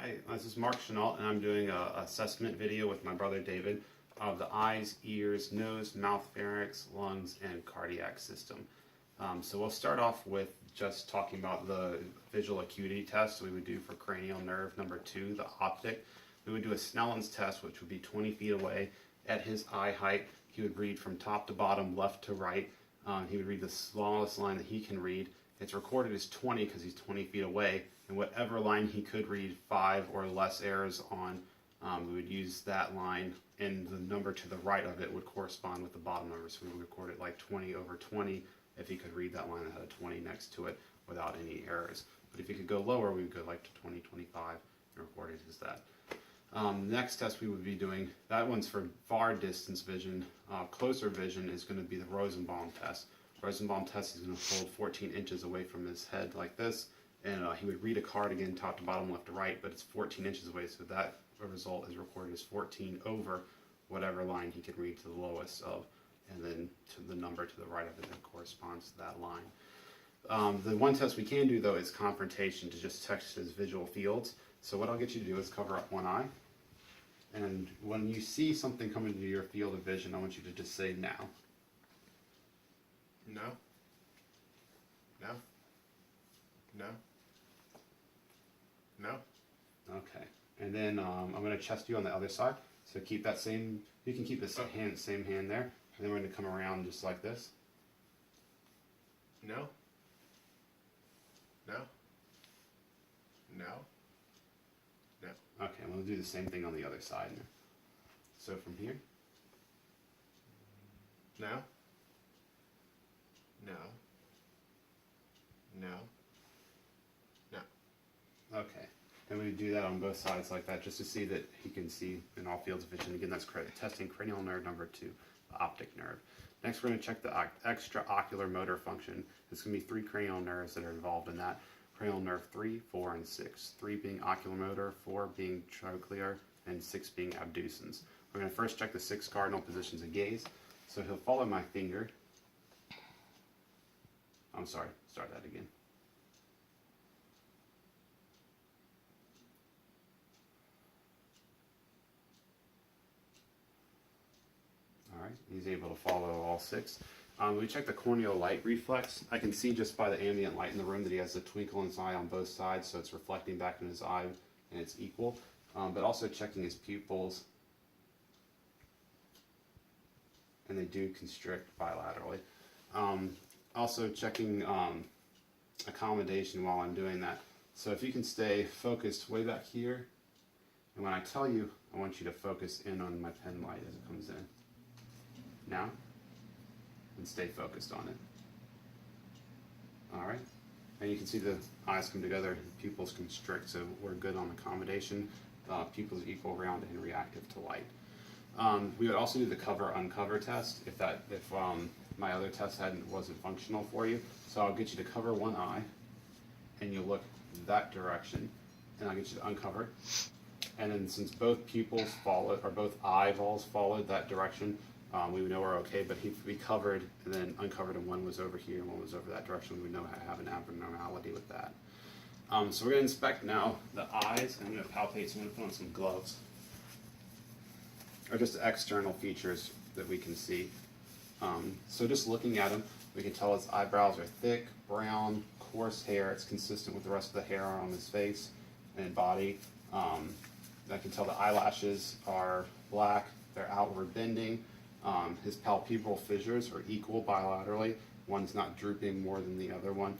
Hi, this is Marc Chenault, and I'm doing an assessment video with my brother David of the eyes, ears, nose, mouth, pharynx, lungs, and cardiac system. So we'll start off with just talking about the visual acuity test we would do for cranial nerve number 2, the optic. We would do a Snellen's test, which would be 20 feet away. At his eye height, he would read from top to bottom, left to right. He would read the smallest line that he can read. It's recorded as 20 because he's 20 feet away, and whatever line he could read 5 or less errors on, we would use that line, and the number to the right of it would correspond with the bottom number. So we would record it like 20 over 20 if he could read that line that had a 20 next to it without any errors. But if he could go lower, we would go like to 20, 25, and record it as that. Next test we would be doing, that one's for far distance vision. Closer vision is going to be the Rosenbaum test. Rosenbaum test is going to hold 14 inches away from his head like this, and he would read a card again top to bottom, left to right, but it's 14 inches away, so that result is recorded as 14 over whatever line he can read to the lowest of, and then to the number to the right of it that corresponds to that line. The one test we can do though is confrontation, to just test his visual fields. So what I'll get you to do is cover up one eye, and when you see something come into your field of vision, I want you to just say now. No. No. No. No. Okay. And then I'm going to chest you on the other side. So keep that same, you can keep the same hand there. And then we're going to come around just like this. No. No. No. No. Okay, we'll do the same thing on the other side now. So from here. No. No. No. No. Okay. And we do that on both sides like that just to see that he can see in all fields of vision. Again, that's testing cranial nerve number 2, the optic nerve. Next, we're going to check the extraocular motor function. There's going to be 3 cranial nerves that are involved in that. Cranial nerve 3, 4, and 6. 3 being oculomotor, 4 being trochlear, and 6 being abducens. We're going to first check the 6 cardinal positions of gaze. So he'll follow my finger. I'm sorry, start that again. All right, he's able to follow all 6. We check the corneal light reflex. I can see just by the ambient light in the room that he has a twinkle in his eye on both sides, so it's reflecting back in his eye and it's equal. But also checking his pupils, and they do constrict bilaterally. Also checking accommodation while I'm doing that. So if you can stay focused way back here, and when I tell you, I want you to focus in on my pen light as it comes in. Now, and stay focused on it. Alright, and you can see the eyes come together, pupils constrict, so we're good on accommodation. Pupils equal, round, and reactive to light. We would also do the cover-uncover test if my other test wasn't functional for you. So I'll get you to cover one eye, and you'll look that direction, and I'll get you to uncover. And then since both pupils followed, or both eyeballs followed that direction, we would know we're okay. But if we covered and then uncovered, and one was over here and one was over that direction, we would know I have an abnormality with that. So we're going to inspect now the eyes. I'm going to palpate, so I'm going to put on some gloves. Or just external features that we can see. So just looking at him, we can tell his eyebrows are thick, brown, coarse hair. It's consistent with the rest of the hair on his face and body. I can tell the eyelashes are black, they're outward bending. His palpebral fissures are equal bilaterally. One's not drooping more than the other one.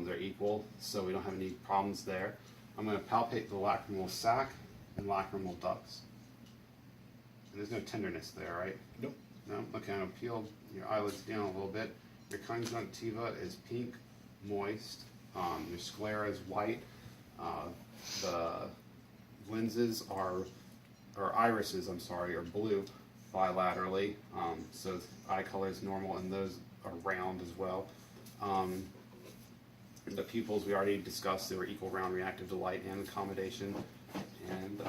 They're equal, so we don't have any problems there. I'm going to palpate the lacrimal sac and lacrimal ducts. And there's no tenderness there, right? Nope. No? Okay, I'm going to peel your eyelids down a little bit. Your conjunctiva is pink, moist. Your sclera is white. The lenses or irises, I'm sorry, are blue bilaterally. So eye color is normal, and those are round as well. The pupils we already discussed, they were equal, round, reactive to light, and accommodation. And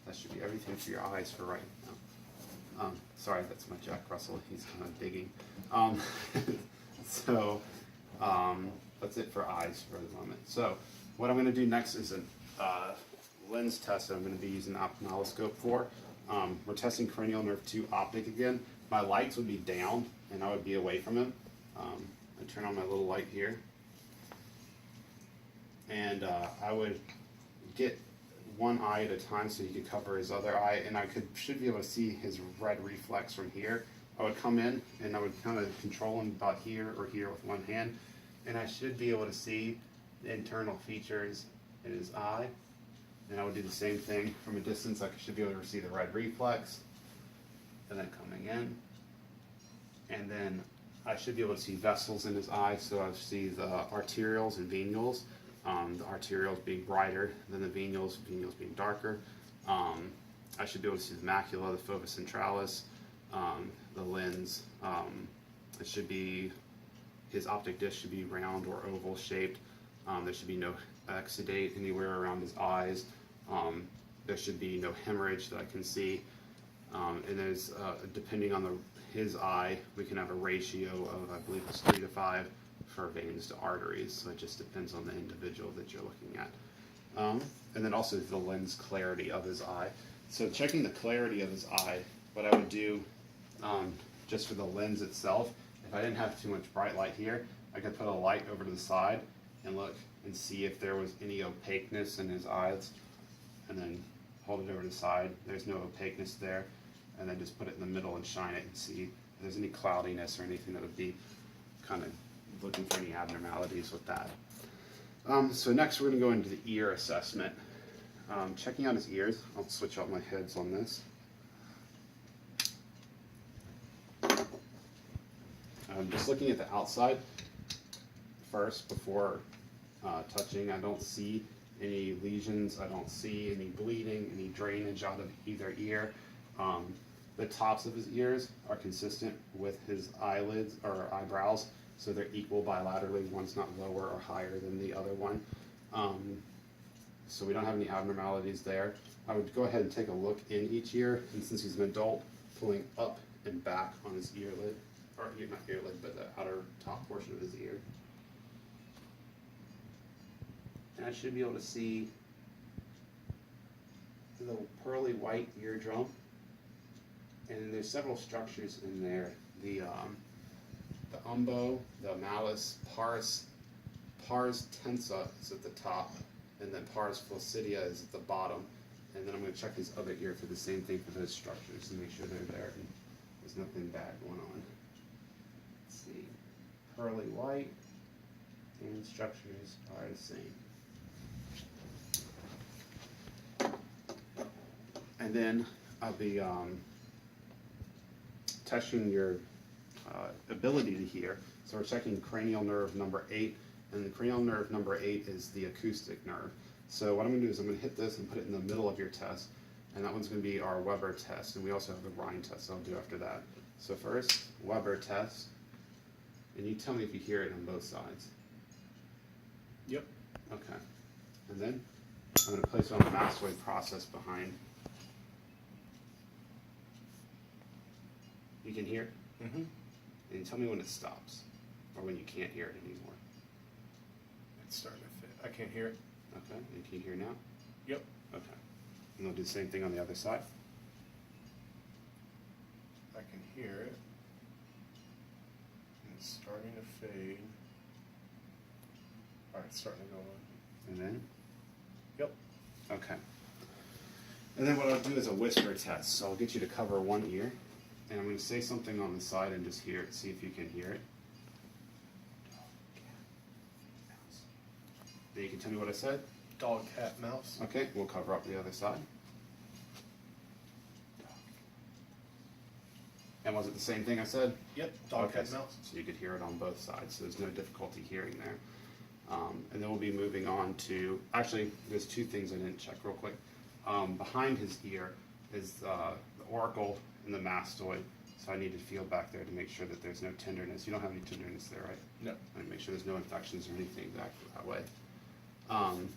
that should be everything for your eyes for right now. Sorry, that's my Jack Russell. He's kind of digging. So that's it for eyes for the moment. So what I'm going to do next is a lens lens test that I'm going to be using the ophthalmoscope for. We're testing cranial nerve 2 optic again. My lights would be down and I would be away from him. I turn on my little light here. And I would get one eye at a time so he could cover his other eye, and I should be able to see his red reflex from here. I would come in and I would kind of control him about here or here with one hand, and I should be able to see the internal features in his eye. And I would do the same thing from a distance. I should be able to see the red reflex, and then coming in, and then I should be able to see vessels in his eye, so I see the arterioles and venules. The arterioles being brighter than the venules being darker. I should be able to see the macula, the fovea centralis, the lens. It should be, his optic disc should be round or oval shaped. There should be no exudate anywhere around his eyes. There should be no hemorrhage that I can see. And there's, depending on his eye, we can have a ratio of, I believe it's 3 to 5 for veins to arteries. So it just depends on the individual that you're looking at. And then also the lens clarity of his eye. So checking the clarity of his eye, what I would do just for the lens itself, if I didn't have too much bright light here, I could put a light over to the side and look and see if there was any opaqueness in his eyes, and then hold it over to the side. There's no opaqueness there, and then just put it in the middle and shine it and see if there's any cloudiness or anything that would be kind of looking for any abnormalities with that. So next we're going to go into the ear assessment. Checking out his ears. I'll switch out my heads on this. Just looking at the outside first before touching. I don't see any lesions. I don't see any bleeding, any drainage out of either ear. The tops of his ears are consistent with his eyelids or eyebrows, so they're equal bilaterally. One's not lower or higher than the other one. So we don't have any abnormalities there. I would go ahead and take a look in each ear, and since he's an adult, pulling up and back on his earlid, or not earlid, but the outer top portion of his ear. And I should be able to see the pearly white eardrum, and there's several structures in there. The umbo, the malleus, pars tensa is at the top, and then pars flacidia is at the bottom. And then I'm going to check his other ear for the same thing for those structures to make sure they're there and there's nothing bad going on. Let's see, pearly white, and structures are the same. And then I'll be testing your ability to hear. So we're checking cranial nerve number 8, and the cranial nerve number 8 is the acoustic nerve. So what I'm going to do is I'm going to hit this and put it in the middle of your test, and that one's going to be our Weber test, and we also have the Rhine test I'll do after that. So first, Weber test, and you tell me if you hear it on both sides. Yep. Okay. And then I'm going to place it on the mastoid process behind. You can hear it? Mm-hmm. And tell me when it stops, or when you can't hear it anymore. It's starting to fit. I can't hear it. Okay, and can you hear now? Yep. Okay. And I'll do the same thing on the other side. I can hear it. And it's starting to fade. Alright, it's starting to go on. And then? Yep. Okay. And then what I'll do is a whisper test. So I'll get you to cover one ear, and I'm going to say something on the side and just hear it, see if you can hear it. Then you can tell me what I said. Dog, cat, mouse. Okay, we'll cover up the other side. And was it the same thing I said? Yep. Dog, Okay, cat, mouse. so you could hear it on both sides, so there's no difficulty hearing there. And then we'll be moving on to, actually, there's two things I didn't check real quick. Behind his ear is the auricle and the mastoid, so I need to feel back there to make sure that there's no tenderness. You don't have any tenderness there, right? No. And make sure there's no infections or anything back that way. And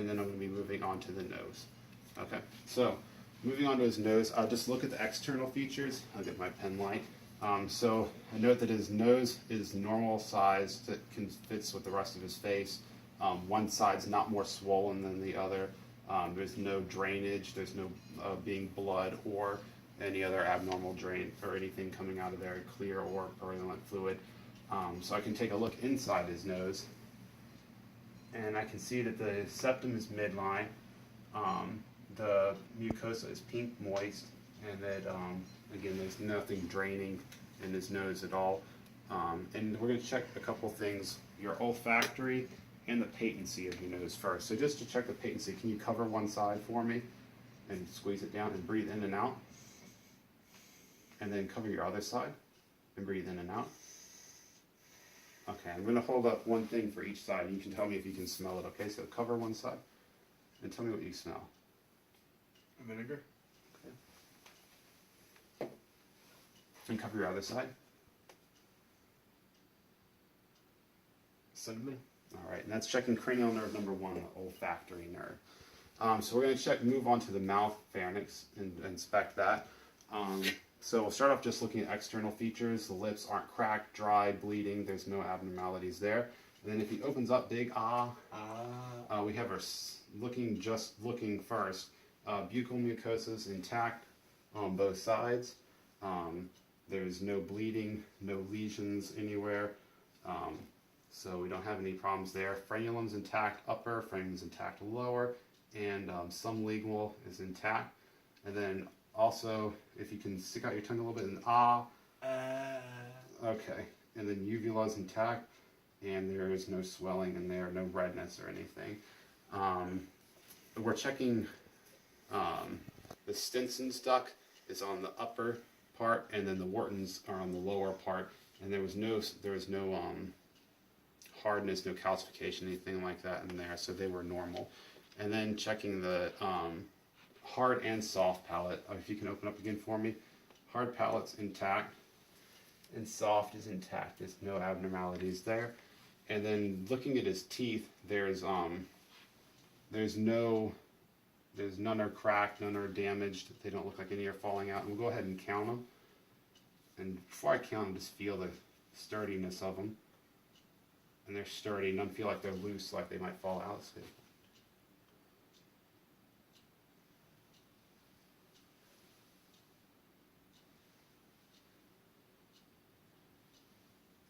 then I'm going to be moving on to the nose. Okay, so moving on to his nose, I'll just look at the external features. I'll get my pen light. So I note that his nose is normal size that fits with the rest of his face. One side's not more swollen than the other. There's no drainage. There's no being blood or any other abnormal drain or anything coming out of there, clear or purulent fluid. So I can take a look inside his nose, and I can see that the septum is midline. The mucosa is pink moist, and that again, there's nothing draining in his nose at all. And we're going to check a couple things: your olfactory and the patency of your nose first. So just to check the patency, can you cover one side for me and squeeze it down and breathe in and out? And then cover your other side and breathe in and out. Okay, I'm going to hold up one thing for each side, and you can tell me if you can smell it, okay? So cover one side and tell me what you smell. Vinegar. Okay. And cover your other side. Cinnamon. All right, and that's checking cranial nerve number 1, the olfactory nerve. So we're going to move on to the mouth pharynx and inspect that. So we'll start off just looking at external features. The lips aren't cracked, dry, bleeding. There's no abnormalities there. And then if he opens up big, we have our looking first. Buccal mucosa is intact on both sides. There's no bleeding, no lesions anywhere. So we don't have any problems there. Frenulum's intact upper, frenulum's intact lower, and some lingual is intact. And then also, if you can stick out your tongue a little bit and okay. And then uvula is intact, and there is no swelling in there, no redness or anything. We're checking the Stinson's duct is on the upper part, and then the Wharton's are on the lower part. And there was no hardness, no calcification, anything like that in there, so they were normal. And then checking the hard and soft palate. If you can open up again for me. Hard palate's intact, and soft is intact. There's no abnormalities there. And then looking at his teeth, there's none are cracked, none are damaged. They don't look like any are falling out. And we'll go ahead and count them. And before I count them, just feel the sturdiness of them. And they're sturdy. None feel like they're loose, like they might fall out. So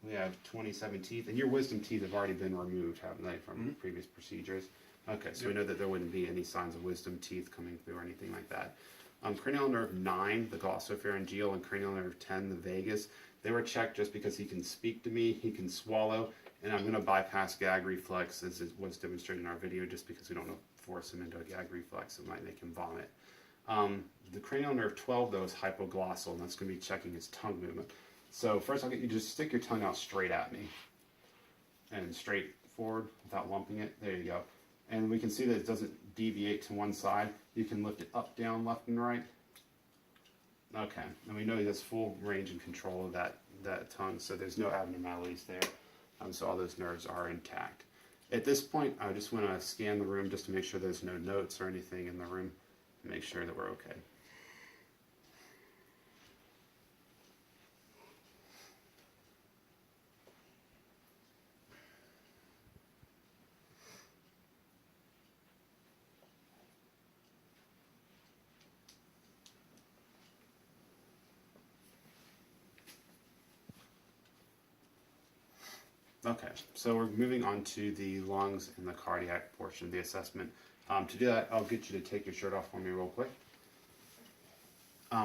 we have 27 teeth, and your wisdom teeth have already been removed, haven't they, from previous procedures? Okay, so we know that there wouldn't be any signs of wisdom teeth coming through or anything like that. Cranial nerve 9, the glossopharyngeal, and cranial nerve 10, the vagus, they were checked just because he can speak to me, he can swallow, and I'm going to bypass gag reflex as it was demonstrated in our video just because we don't want to force him into a gag reflex. It might make him vomit. The cranial nerve 12, though, is hypoglossal, and that's going to be checking his tongue movement. So first I'll get you to just stick your tongue out straight at me. And straight forward without lumping it. There you go. And we can see that it doesn't deviate to one side. You can lift it up, down, left, and right. Okay, and we know he has full range and control of that tongue, so there's no abnormalities there. So all those nerves are intact. At this point, I just want to scan the room just to make sure there's no notes or anything in the room, to make sure that we're okay. Okay, so we're moving on to the lungs and the cardiac portion of the assessment. To do that, I'll get you to take your shirt off for me real quick.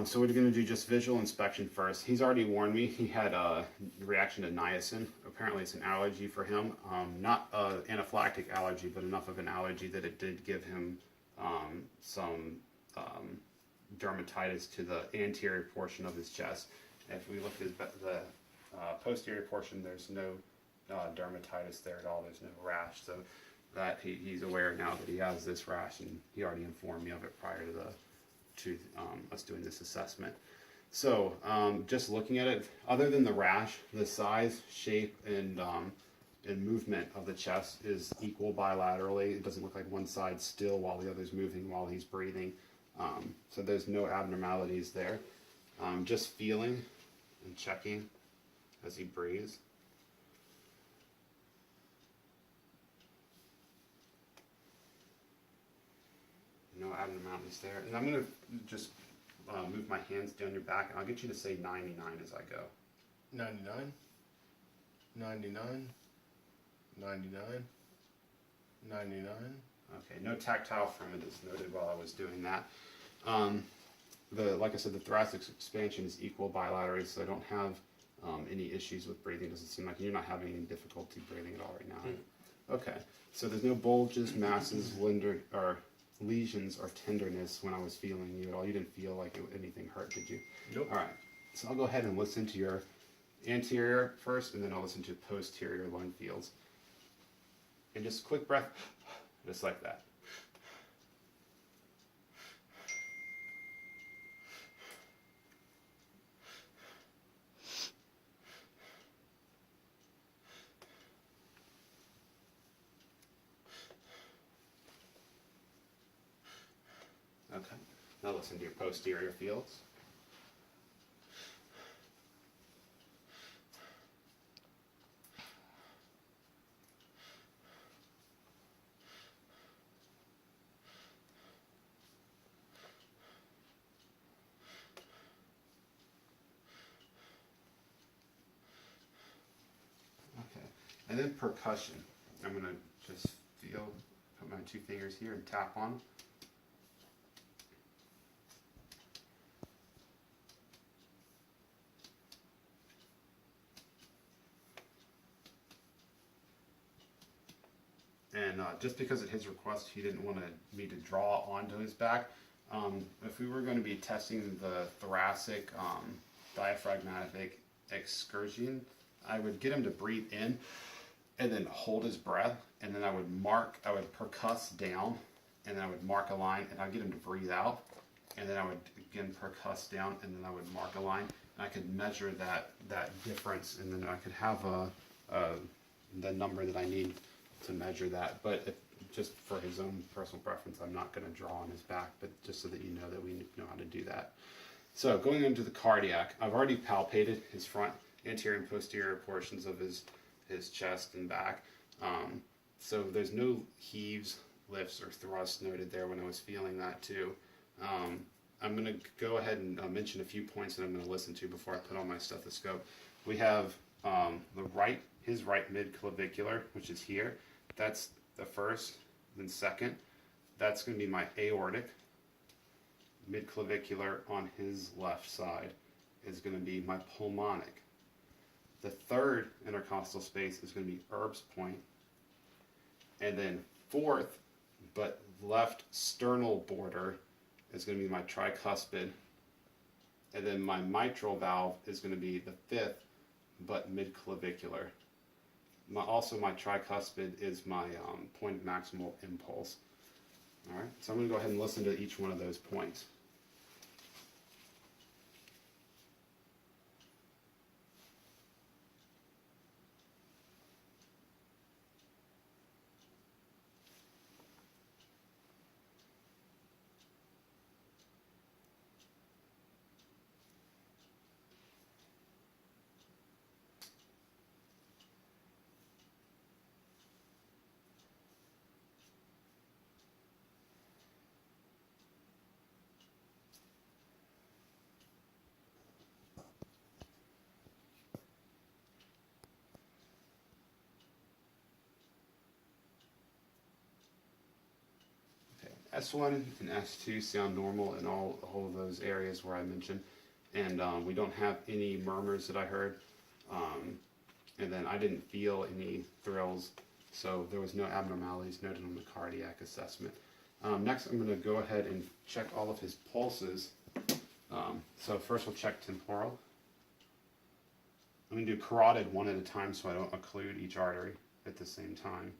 So we're going to do just visual inspection first. He's already warned me he had a reaction to niacin. Apparently it's an allergy for him. Not an anaphylactic allergy, but enough of an allergy that it did give him some dermatitis to the anterior portion of his chest. If we look at the posterior portion, there's no dermatitis there at all. There's no rash, so that he's aware now that he has this rash, and he already informed me of it prior to us doing this assessment. So just looking at it, other than the rash, the size, shape, and movement of the chest is equal bilaterally. It doesn't look like one side's still while the other's moving while he's breathing. So there's no abnormalities there. Just feeling and checking as he breathes. No abnormalities there. And I'm going to just move my hands down your back, and I'll get you to say 99 as I go. 99, 99, 99, 99. Okay, no tactile ferment is noted while I was doing that. Like I said, the thoracic expansion is equal bilaterally, so I don't have any issues with breathing. Doesn't seem like you're not having any difficulty breathing at all right now. Okay, so there's no bulges, masses, or lesions, or tenderness when I was feeling you at all. You didn't feel like anything hurt, did you? Nope. All right, so I'll go ahead and listen to your anterior first, and then I'll listen to posterior lung fields. And just quick breath, just like that. Okay, now listen to your posterior fields. Okay, and then percussion. I'm going to just put my 2 fingers here and tap on them. And just because at his request he didn't want me to draw onto his back, if we were going to be testing the thoracic diaphragmatic excursion, I would get him to breathe in and then hold his breath, and then I would percuss down, and then I would mark a line, and I'd get him to breathe out, and then I would again percuss down, and then I would mark a line, and I could measure that difference, and then I could have the number that I need to measure that. But just for his own personal preference, I'm not going to draw on his back, but just so that you know that we know how to do that. So going into the cardiac, I've already palpated his front, anterior and posterior portions of his chest and back. So there's no heaves, lifts, or thrusts noted there when I was feeling that too. I'm going to go ahead and mention a few points that I'm going to listen to before I put on my stethoscope. We have his right mid-clavicular, which is here. That's the first, then second. That's going to be my aortic. Mid-clavicular on his left side is going to be my pulmonic. The third intercostal space is going to be Erb's point. And then fourth, but left sternal border, is going to be my tricuspid. And then my mitral valve is going to be the fifth, but mid-clavicular. Also, my tricuspid is my point of maximal impulse. All right, so I'm going to go ahead and listen to each one of those points. S1 and S2 sound normal in all of those areas where I mentioned, and we don't have any murmurs that I heard, and then I didn't feel any thrills, so there was no abnormalities noted on the cardiac assessment. Next, I'm going to go ahead and check all of his pulses. So first we'll check temporal. I'm going to do carotid one at a time so I don't occlude each artery at the same time.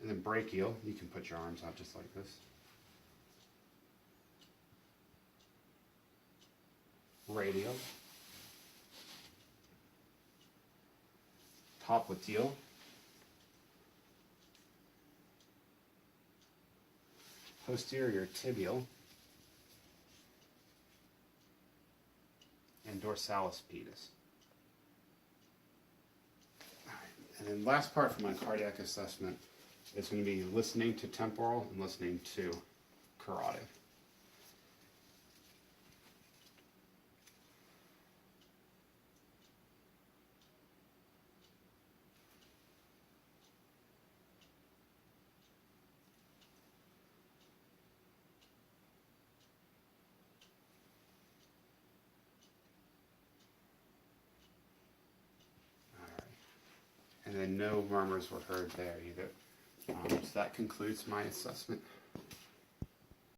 And then brachial, you can put your arms out just like this. Radial. Popliteal. Posterior tibial. And dorsalis pedis. All right. And then last part for my cardiac assessment is going to be listening to temporal and listening to carotid. And then no murmurs were heard there either. So that concludes my assessment.